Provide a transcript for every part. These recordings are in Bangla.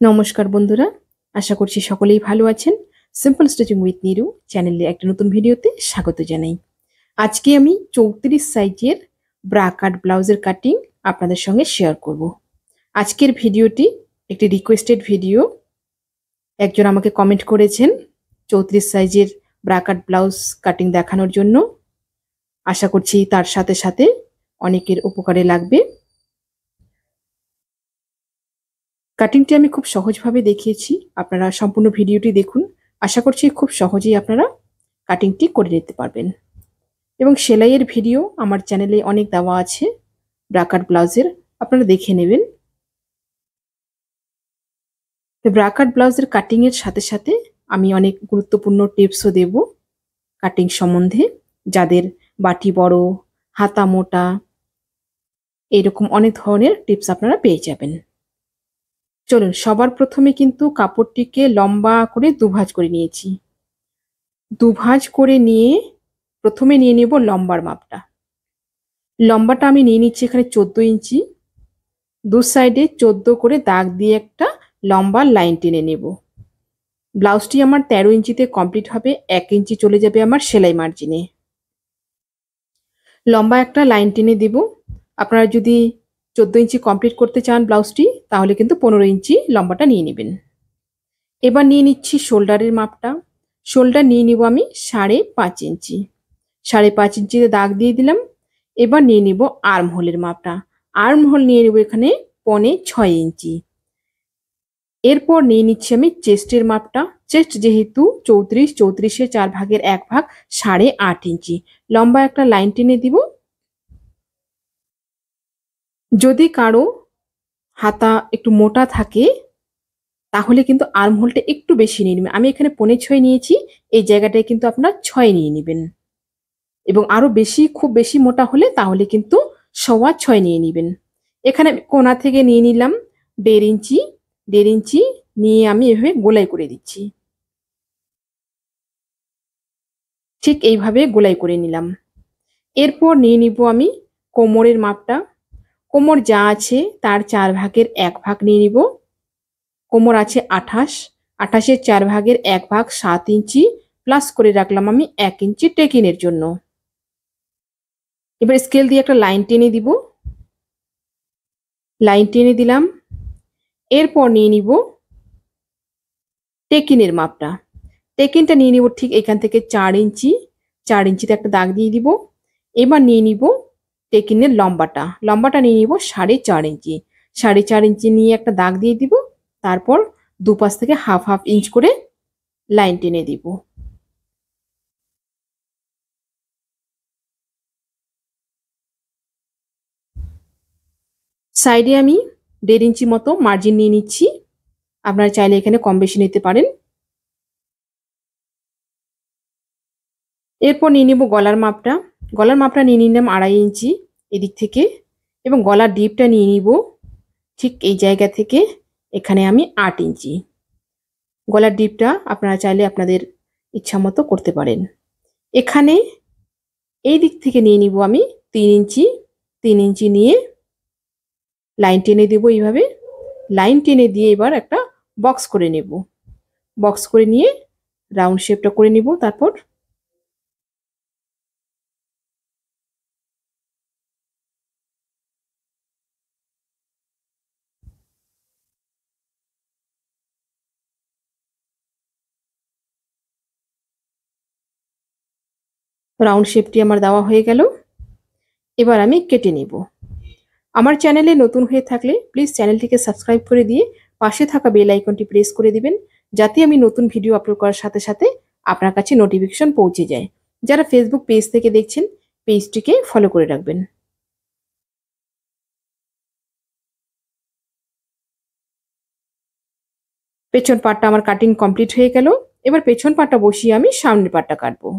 নমস্কার বন্ধুরা, আশা করছি সকলেই ভালো আছেন। সিম্পল স্টিচিং উইথ নিরু চ্যানেলে একটা নতুন ভিডিওতে স্বাগত জানাই। আজকে আমি 34 সাইজের ব্রা কাট ব্লাউজের কাটিং আপনাদের সঙ্গে শেয়ার করব। আজকের ভিডিওটি একটি রিকোয়েস্টেড ভিডিও। একজন আমাকে কমেন্ট করেছেন 34 সাইজের ব্রা কাট ব্লাউজ কাটিং দেখানোর জন্য। আশা করছি তার সাথে সাথে অনেকের উপকারে লাগবে। কাটিংটি আমি খুব সহজভাবে দেখিয়েছি, আপনারা সম্পূর্ণ ভিডিওটি দেখুন। আশা করছি খুব সহজেই আপনারা কাটিংটি করে নিতে পারবেন। এবং সেলাইয়ের ভিডিও আমার চ্যানেলে অনেক দেওয়া আছে ব্রা কাট ব্লাউজের, আপনারা দেখে নেবেন। ব্রা কাট ব্লাউজের কাটিংয়ের সাথে সাথে আমি অনেক গুরুত্বপূর্ণ টিপসও দেব কাটিং সম্বন্ধে। যাদের বাটি বড়, হাতা মোটা, এরকম অনেক ধরনের টিপস আপনারা পেয়ে যাবেন। চলুন, সবার প্রথমে কিন্তু কাপড়টিকে লম্বা করে দুভাঁজ করে নিয়েছি। দুভাঁজ করে নিয়ে প্রথমে নিয়ে নেব লম্বার মাপটা। লম্বাটা আমি নিয়ে নিচ্ছি এখানে 14 ইঞ্চি। দু সাইডে 14 করে দাগ দিয়ে একটা লম্বা লাইন টেনে নেব। ব্লাউজটি আমার 13 ইঞ্চিতে কমপ্লিট হবে, 1 ইঞ্চি চলে যাবে আমার সেলাই মার্জিনে। লম্বা একটা লাইন টেনে দেব। আপনারা যদি 14 ইঞ্চি কমপ্লিট করতে চান ব্লাউজটি, তাহলে কিন্তু 15 ইঞ্চি লম্বাটা নিয়ে নেবেন। এবার নিয়ে নিচ্ছি শোল্ডারের মাপটা। শোল্ডার নিয়ে নিব আমি 5.5 ইঞ্চি। 5.5 ইঞ্চিতে দাগ দিয়ে দিলাম। এবার নিয়ে নিব আর্ম হোলের মাপটা। আর্ম হোল নিয়ে নেব এখানে 6.25 ইঞ্চি। এরপর নিয়ে নিচ্ছি আমি চেস্টের মাপটা। চেস্ট যেহেতু 34, 34-এর 4 ভাগের 1 ভাগ 8.5 ইঞ্চি। লম্বা একটা লাইন টেনে দিব। যদি কারো হাতা একটু মোটা থাকে তাহলে কিন্তু আর্ম হোলটা একটু বেশি নিয়ে নেবেন। আমি এখানে 5.5 নিয়েছি, এই জায়গাটায় কিন্তু আপনার 6 নিয়ে নেবেন। এবং আরো বেশি, খুব বেশি মোটা হলে তাহলে কিন্তু 6.25 নিয়ে নেবেন। এখানে কোণা থেকে নিয়ে নিলাম 1.5 ইঞ্চি। 1.5 ইঞ্চি নিয়ে আমি এভাবে গোলাই করে দিচ্ছি। ঠিক এইভাবে গোলাই করে নিলাম। এরপর নিয়ে নিব আমি কোমরের মাপটা। কোমর যা আছে তার 4 ভাগের 1 ভাগ নিয়ে নিব। কোমর আছে 28, 28-এর 4 ভাগের 1 ভাগ 7 ইঞ্চি প্লাস করে রাখলাম আমি 1 ইঞ্চি টেকিনের জন্য। এবার স্কেল দিয়ে একটা লাইন টেনে দিব। লাইন টেনে দিলাম। এরপর নিয়ে নিব টেকিনের মাপটা। টেকিনটা নিয়ে নিব ঠিক এখান থেকে 4 ইঞ্চি। 4 ইঞ্চিতে একটা দাগ দিয়ে দিব। এবার নিয়ে নিব টেকিনের লম্বাটা। লম্বাটা নিয়ে নিব 4.5 ইঞ্চি। 4.5 ইঞ্চি নিয়ে একটা দাগ দিয়ে দিব। তারপর দুপাশ থেকে হাফ হাফ ইঞ্চ করে লাইন টেনে দিব। সাইডে আমি 1.5 ইঞ্চি মতো মার্জিন নিয়ে নিচ্ছি। আপনারা চাইলে এখানে কম বেশি নিতে পারেন। এরপর নিয়ে নেব গলার মাপটা। গলার মাপটা নিয়ে নিলাম 2.5 ইঞ্চি এদিক থেকে। এবং গলার ডিপটা নিয়ে নিব ঠিক এই জায়গা থেকে এখানে আমি 8 ইঞ্চি। গলার ডিপটা আপনারা চাইলে আপনাদের ইচ্ছা মতো করতে পারেন। এখানে এই দিক থেকে নিয়ে নিব আমি 3 ইঞ্চি। 3 ইঞ্চি নিয়ে লাইন টেনে দেব এইভাবে। লাইন টেনে দিয়ে এবার একটা বক্স করে নেব। বক্স করে নিয়ে রাউন্ড শেপটা করে নিব। তারপর রাউন্ড শেপটি আমার দেওয়া হয়ে গেল। এবার আমি কেটে নেব। আমার চ্যানেলে নতুন হয়ে থাকলে প্লিজ চ্যানেলটিকে সাবস্ক্রাইব করে দিয়ে পাশে থাকা বেল আইকনটি প্রেস করে দিবেন, যাতে আমি নতুন ভিডিও আপলোড করার সাথে সাথে আপনার কাছে নোটিফিকেশন পৌঁছে যায়। যারা ফেসবুক পেজ থেকে দেখছেন, পেজটিকে ফলো করে রাখবেন। পেছন পাটটা আমার কাটিং কমপ্লিট হয়ে গেল। এবার পেছন পাটটা বসিয়ে আমি সামনের পাটটা কাটবো।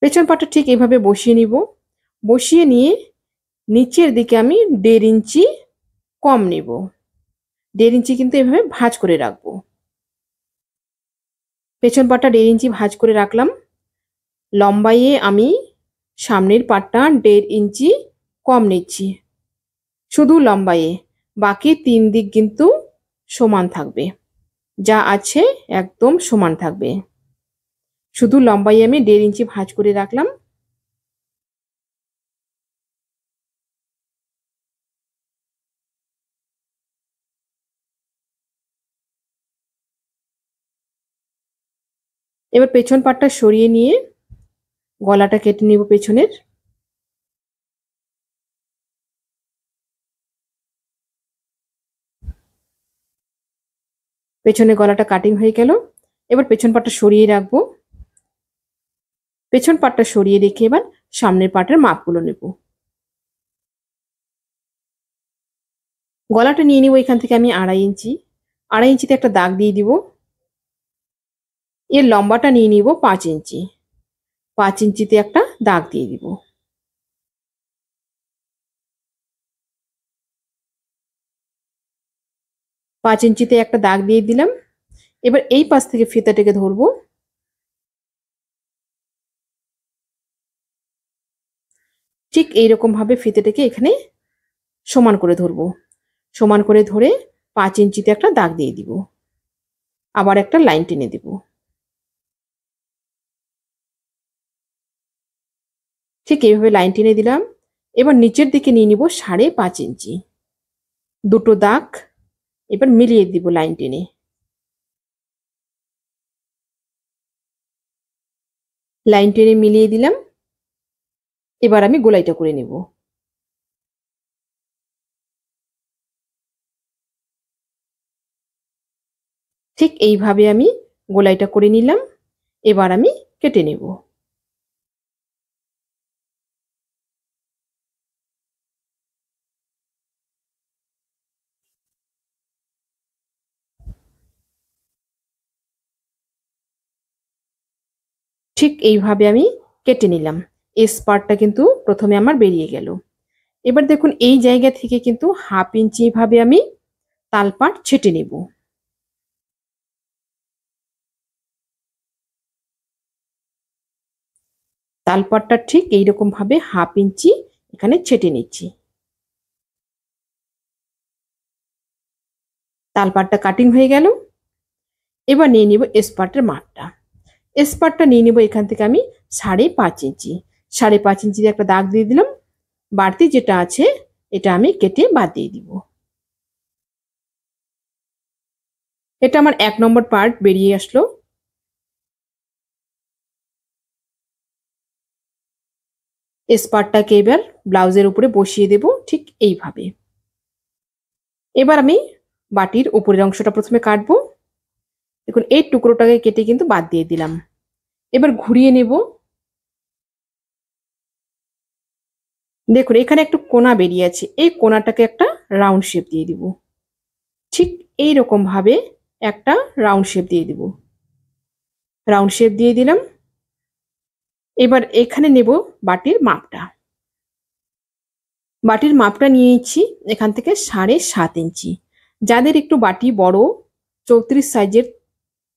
পেছন পাটটা ঠিক এভাবে বসিয়ে নিব। বসিয়ে নিয়ে নিচের দিকে আমি 1.5 ইঞ্চি কম নেব। 1.5 ইঞ্চি কিন্তু এভাবে ভাঁজ করে রাখবো। পেছন পাটটা 1.5 ইঞ্চি ভাঁজ করে রাখলাম। লম্বাইয়ে আমি সামনের পাটটা 1.5 ইঞ্চি কম নিচ্ছি। শুধু লম্বায়ে, বাকি 3 দিক কিন্তু সমান থাকবে, যা আছে একদম সমান থাকবে। শুধু লম্বায় আমি 1.5 ইঞ্চি ভাঁজ করে রাখলাম। এবার পেছন পাটটা সরিয়ে নিয়ে গলাটা কেটে নিব পেছনের। পেছনে গলাটা কাটিং হয়ে গেল। এবার পেছন পাটটা সরিয়ে রাখবো। পেছন পাটটা সরিয়ে রেখে এবার সামনের পাটের মাপগুলো নেব। গলাটা নিয়ে নিব এখান থেকে আমি 2.5 ইঞ্চি। 2.5 ইঞ্চিতে একটা দাগ দিয়ে দিব। এর লম্বাটা নিয়ে নিব 5 ইঞ্চি। 5 ইঞ্চিতে একটা দাগ দিয়ে দিব। 5 ইঞ্চিতে একটা দাগ দিয়ে দিলাম। এবার এই পাশ থেকে ফিতাটাকে ধরবো। ঠিক এইরকম ভাবে ফিতেটাকে এখানে সমান করে ধরবো। সমান করে ধরে 5 ইঞ্চিতে একটা দাগ দিয়ে দিব। আবার একটা লাইন টেনে দিব। ঠিক এইভাবে লাইন টেনে দিলাম। এবার নিচের দিকে নিয়ে নিব 5.5 ইঞ্চি। দুটো দাগ এবার মিলিয়ে দিব লাইন টেনে। লাইন টেনে মিলিয়ে দিলাম। এবার আমি গোলাইটা করে নেব। ঠিক এইভাবে আমি গোলাইটা করে নিলাম। এবার আমি কেটে নেব। ঠিক এইভাবে আমি কেটে নিলাম। এই পার্টটা কিন্তু প্রথমে আমার বেরিয়ে গেল। এবার দেখুন এই জায়গা থেকে কিন্তু 1/2 ইঞ্চি ভাবে আমি তালপাট ছেটে নেব। তালপাটটা ঠিক এইরকম ভাবে 1/2 ইঞ্চি এখানে ছেটে নিচ্ছি। তালপাটটা কাটিং হয়ে গেল। এবার নিয়ে নিব এসপার্টের মাপটা। এসপার্টটা নিয়ে নিব এখান থেকে আমি 5.5 ইঞ্চি। 5.5 ইঞ্চিতে একটা দাগ দিয়ে দিলাম। বাড়তি যেটা আছে এটা আমি কেটে বাদ দিয়ে দিব। এটা আমার 1 নম্বর পার্ট বেরিয়ে আসলো। এসপার্টটাকে এবার ব্লাউজের উপরে বসিয়ে দেব ঠিক এইভাবে। এবার আমি বাটির উপরের অংশটা প্রথমে কাটবো। দেখুন এই টুকরোটাকে কেটে কিন্তু বাদ দিয়ে দিলাম। এবার ঘুরিয়ে নেব। দেখুন এখানে একটু কোনা বেরিয়ে আছে, এই কোনাটাকে একটা রাউন্ড শেপ দিয়ে দিব। ঠিক এইরকম ভাবে একটা রাউন্ড শেপ দিয়ে দিব। রাউন্ড শেপ দিয়ে দিলাম। এবার এখানে নেব বাটির মাপটা। বাটির মাপটা নিয়ে নিচ্ছি এখান থেকে 7.5 ইঞ্চি। যাদের একটু বাটি বড় 34 সাইজের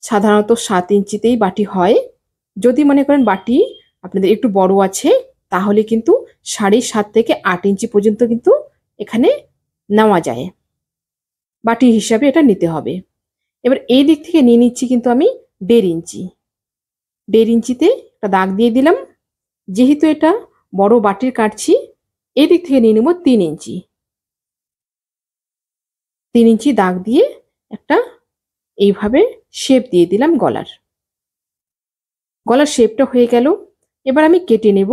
সাধারণত 7 ইঞ্চিতেই বাটি হয়। যদি মনে করেন বাটি আপনাদের একটু বড় আছে তাহলে কিন্তু 7.5 থেকে 8 ইঞ্চি পর্যন্ত কিন্তু এখানে নেওয়া যায়। বাটি হিসাবে এটা নিতে হবে। এবার এই দিক থেকে নিয়ে নিচ্ছি কিন্তু আমি 1.5 ইঞ্চি। 1.5 ইঞ্চিতে একটা দাগ দিয়ে দিলাম। যেহেতু এটা বড় বাটির কাটছি এই দিক থেকে নিয়ে নেব 3 ইঞ্চি। 3 ইঞ্চি দাগ দিয়ে একটা এইভাবে শেপ দিয়ে দিলাম গলার। গলার শেপটা হয়ে গেল। এবার আমি কেটে নেব।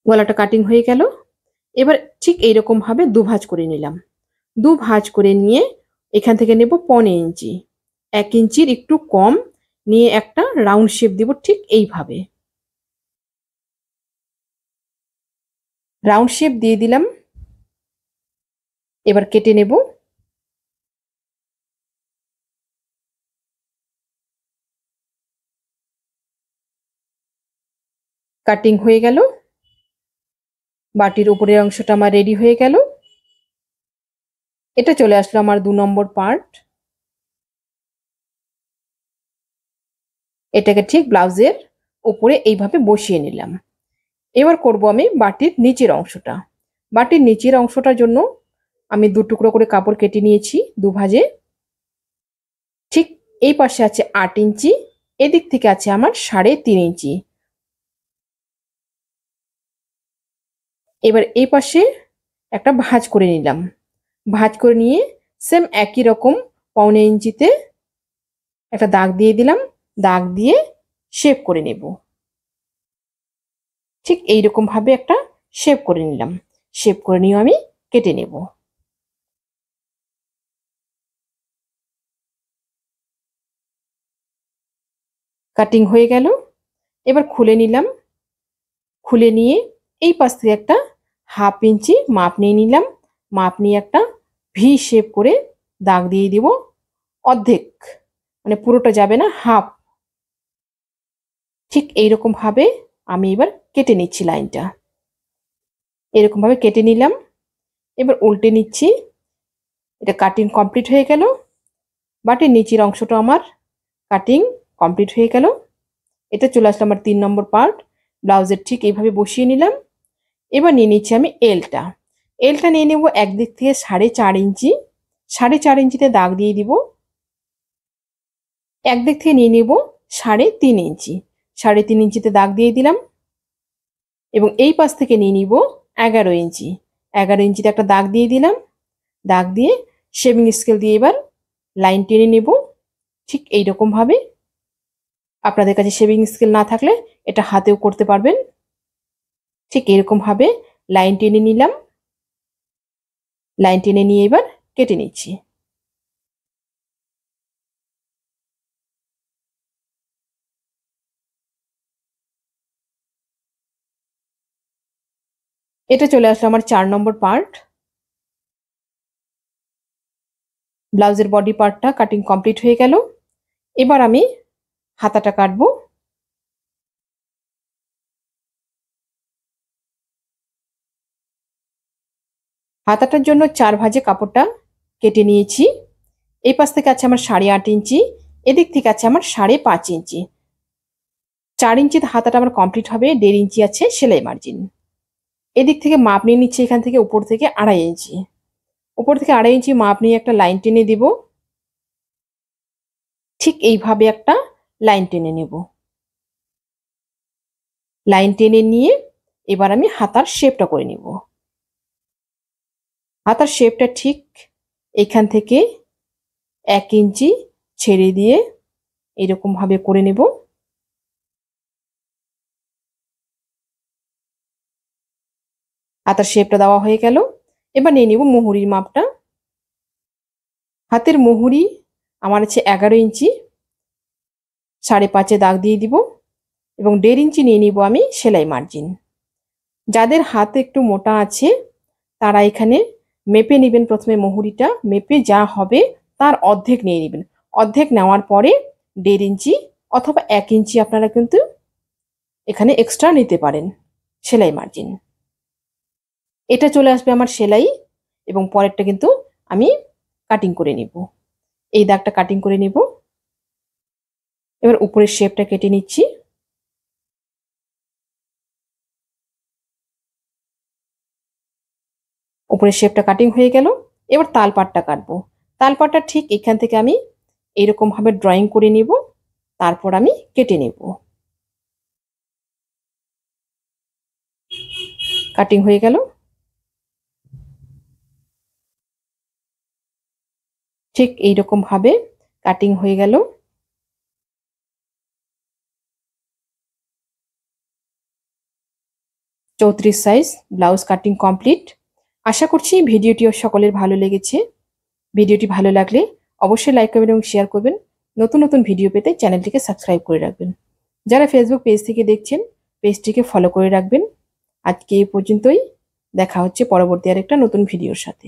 গলাটা কাটিং হয়ে গেল। এবার ঠিক এইরকম ভাবে দুভাঁজ করে নিলাম। দুভাঁজ করে নিয়ে এখান থেকে নেব 1.5 ইঞ্চি। 1 ইঞ্চির একটু কম নিয়ে একটা রাউন্ড শেপ দিব ঠিক এইভাবে। রাউন্ড শেপ দিয়ে দিলাম। এবার কেটে নেব। কাটিং হয়ে গেল। বাটির উপরের অংশটা আমার রেডি হয়ে গেল। এটা চলে আসলো আমার 2 নম্বর পার্ট। এটাকে ঠিক ব্লাউজের উপরে এইভাবে বসিয়ে নিলাম। এবার করব আমি বাটির নিচের অংশটা। বাটির নিচের অংশটার জন্য আমি 2 টুকরো করে কাপড় কেটে নিয়েছি দুভাজে। ঠিক এই পাশে আছে 8 ইঞ্চি, এদিক থেকে আছে আমার 3.5 ইঞ্চি। এবার এই পাশে একটা ভাঁজ করে নিলাম। ভাঁজ করে নিয়ে সেম একই রকম 1.25 ইঞ্চিতে একটা দাগ দিয়ে দিলাম। দাগ দিয়ে শেপ করে নেব। ঠিক এইরকম ভাবে একটা শেপ করে নিলাম। শেপ করে নিয়ে আমি কেটে নেব। কাটিং হয়ে গেল। এবার খুলে নিলাম। খুলে নিয়ে এই পাশ থেকে একটা 1/2 ইঞ্চি মাপ নিয়ে নিলাম। মাপ নিয়ে একটা ভি শেপ করে দাগ দিয়ে দিব। অর্ধেক, মানে পুরোটা যাবে না, হাফ। ঠিক এইরকম ভাবে আমি এবার কেটে নিচ্ছি লাইনটা। এরকম ভাবে কেটে নিলাম। এবার উল্টে নিচ্ছি। এটা কাটিং কমপ্লিট হয়ে গেল। বাটির নিচের অংশটা আমার কাটিং কমপ্লিট হয়ে গেল। এটা চলে আসলো আমার 3 নম্বর পার্ট। ব্লাউজের ঠিক এইভাবে বসিয়ে নিলাম। এবার নিয়ে নিচ্ছি আমি এলটা। এলটা নিয়ে নেব একদিক থেকে 4.5 ইঞ্চি। 4.5 ইঞ্চিতে দাগ দিয়ে দিব। একদিক থেকে নিয়ে নেব 3.5 ইঞ্চি। 3.5 ইঞ্চিতে দাগ দিয়ে দিলাম। এবং এই পাশ থেকে নিয়ে নিব 11 ইঞ্চি। 11 ইঞ্চিতে একটা দাগ দিয়ে দিলাম। দাগ দিয়ে শেভিং স্কেল দিয়ে এবার লাইন টেনে নেব। ঠিক এইরকম ভাবে। আপনাদের কাছে শেভিং স্কেল না থাকলে এটা হাতেও করতে পারবেন। ঠিক এরকম ভাবে লাইন টেনে নিলাম। লাইন টেনে নিয়ে এবার কেটে নিচ্ছি। এটা চলে আসলো আমার 4 নম্বর পার্ট। ব্লাউজের বডি পার্টটা কাটিং কমপ্লিট হয়ে গেল। এবার আমি হাতাটা কাটবো। হাতাটার জন্য 4 ভাঁজে কাপড়টা কেটে নিয়েছি। এই পাশ থেকে আছে আমার 8.5 ইঞ্চি, এদিক থেকে আছে আমার 5.5 ইঞ্চি। 4 ইঞ্চিতে হাতাটা আমার কমপ্লিট হবে। 1.5 ইঞ্চি আছে সেলাই মার্জিন। এদিক থেকে মাপ নিয়ে নিচ্ছি, এখান থেকে উপর থেকে 2.5 ইঞ্চি। উপর থেকে 2.5 ইঞ্চি মাপ নিয়ে একটা লাইন টেনে দিব। ঠিক এইভাবে একটা লাইন টেনে নেব। লাইন টেনে নিয়ে এবার আমি হাতার শেপটা করে নেব। হাতার শেপটা ঠিক এখান থেকে 1 ইঞ্চি ছেড়ে দিয়ে এরকম ভাবে করে নেব। হাতার শেপটা দেওয়া হয়ে গেল। এবার নিয়ে নেব মুহুরির মাপটা। হাতের মুহুরি আমার আছে 11 ইঞ্চি। 5.5 দাগ দিয়ে দিব এবং 1.5 ইঞ্চি নিয়ে নিব আমি সেলাই মার্জিন। যাদের হাত একটু মোটা আছে তারা এখানে মেপে নেবেন। প্রথমে মুহুরিটা মেপে যা হবে তার অর্ধেক নিয়ে নেবেন। অর্ধেক নেওয়ার পরে 1.5 ইঞ্চি অথবা 1 ইঞ্চি আপনারা কিন্তু এখানে এক্সট্রা নিতে পারেন সেলাই মার্জিন। এটা চলে আসবে আমার সেলাই এবং পরেরটা কিন্তু আমি কাটিং করে নিব। এই দাগটা কাটিং করে নিব। এবার উপরের শেপটা কেটে নিচ্ছি। উপরের শেপটা কাটিং হয়ে গেল। এবার তালপাটটা কাটবো। তালপাটটা ঠিক এখান থেকে আমি এরকম ভাবে ড্রয়িং করে নিব। তারপর আমি কেটে নেব। কাটিং হয়ে গেল। ঠিক এইরকম ভাবে কাটিং হয়ে গেল। চৌত্রিশ সাইজ ব্লাউজ কাটিং কমপ্লিট। আশা করছি ভিডিওটিও সকলের ভালো লেগেছে। ভিডিওটি ভালো লাগলে অবশ্যই লাইক করবেন এবং শেয়ার করবেন। নতুন নতুন ভিডিও পেতে চ্যানেলটিকে সাবস্ক্রাইব করে রাখবেন। যারা ফেসবুক পেজ থেকে দেখছেন পেজটিকে ফলো করে রাখবেন। আজকে এই পর্যন্তই। দেখা হচ্ছে পরবর্তী আরেকটা নতুন ভিডিওর সাথে।